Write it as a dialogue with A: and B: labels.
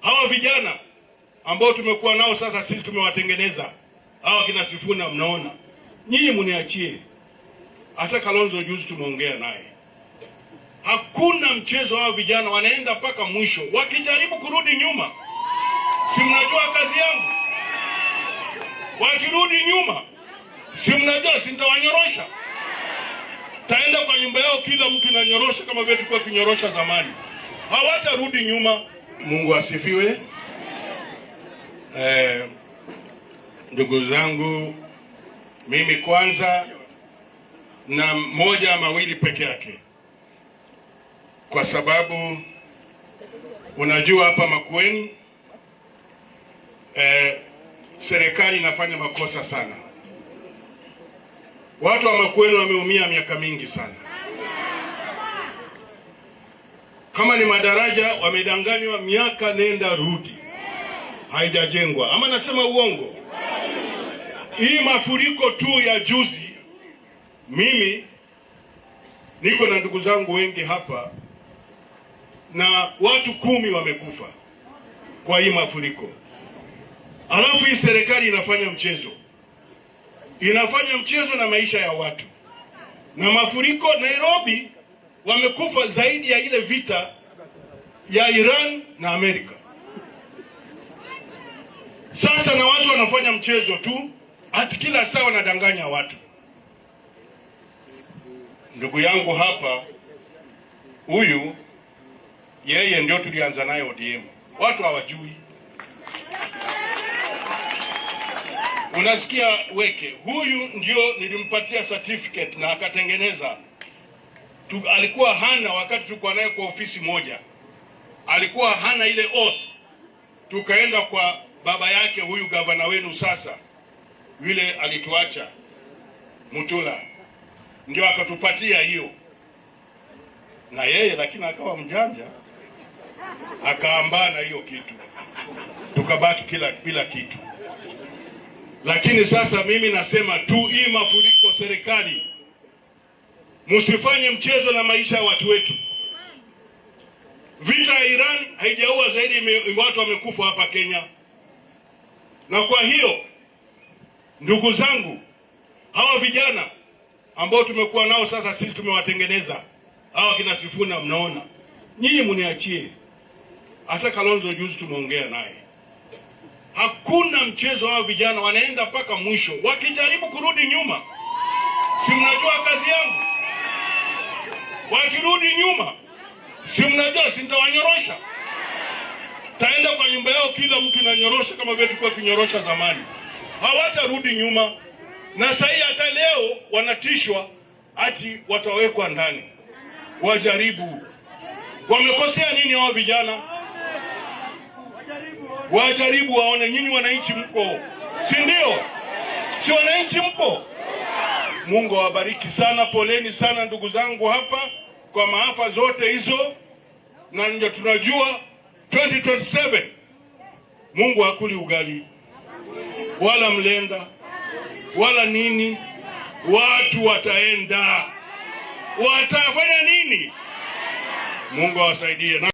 A: Hawa vijana ambao tumekuwa nao sasa, sisi tumewatengeneza hawa kina Sifuna, mnaona nyinyi, mniachie. Hata Kalonzo juzi tumeongea naye, hakuna mchezo. Hawa vijana wanaenda mpaka mwisho, wakijaribu kurudi nyuma, si mnajua kazi yangu. Wakirudi nyuma, si mnajua sintawanyorosha. Taenda kwa nyumba yao, kila mtu nanyorosha kama vile tulikuwa kunyorosha zamani. Hawatarudi nyuma. Mungu asifiwe. Ndugu zangu, mimi kwanza na moja mawili peke yake, kwa sababu unajua hapa Makueni serikali inafanya makosa sana. Watu wa Makueni wameumia miaka mingi sana. Kama ni madaraja wamedanganywa miaka nenda rudi, haijajengwa. Ama nasema uongo? Hii mafuriko tu ya juzi, mimi niko na ndugu zangu wengi hapa na watu 10 wamekufa kwa hii mafuriko. Alafu hii serikali inafanya mchezo. Inafanya mchezo na maisha ya watu. Na mafuriko Nairobi wamekufa zaidi ya ile vita ya Iran na Amerika. Sasa na watu wanafanya mchezo tu, hata kila saa wanadanganya watu. Ndugu yangu hapa, huyu yeye ndio tulianza naye ODM. Watu hawajui. Unasikia Weke, huyu ndio nilimpatia certificate na akatengeneza. Alikuwa hana wakati tulikuwa naye kwa ofisi moja. Alikuwa hana ile oath. Tukaenda kwa baba yake, huyu gavana wenu sasa, vile alituacha Mutula, ndio akatupatia hiyo. Na yeye lakini akawa mjanja, akaambana hiyo kitu, tukabaki bila kitu. Lakini sasa mimi nasema tu, hii mafuriko, serikali msifanye mchezo na maisha ya watu wetu. Vita ya Iran haijaua zaidi watu wamekufa hapa Kenya. Na kwa hiyo ndugu zangu, hawa vijana ambao tumekuwa nao sasa, sisi tumewatengeneza hawa kina Sifuna, mnaona nyinyi, mniachie. Hata Kalonzo juzi tumeongea naye, hakuna mchezo. Hawa vijana wanaenda mpaka mwisho, wakijaribu kurudi nyuma, si mnajua kazi yangu. Wakirudi nyuma, si mnajua sintawanyorosha. Taenda kwa nyumba yao, kila mtu nanyorosha kama vile tulikuwa kunyorosha zamani. Hawatarudi nyuma. Na sasa hata leo wanatishwa ati watawekwa ndani. Wajaribu. Wamekosea nini hao vijana? Wajaribu waone. Nyinyi wananchi mko, si ndio? Si wananchi mko? Mungu awabariki sana. Poleni sana ndugu zangu hapa kwa maafa zote hizo. Na ndio tunajua 2027 Mungu hakuli ugali wala mlenda wala nini. Watu wataenda, watafanya nini? Mungu awasaidie.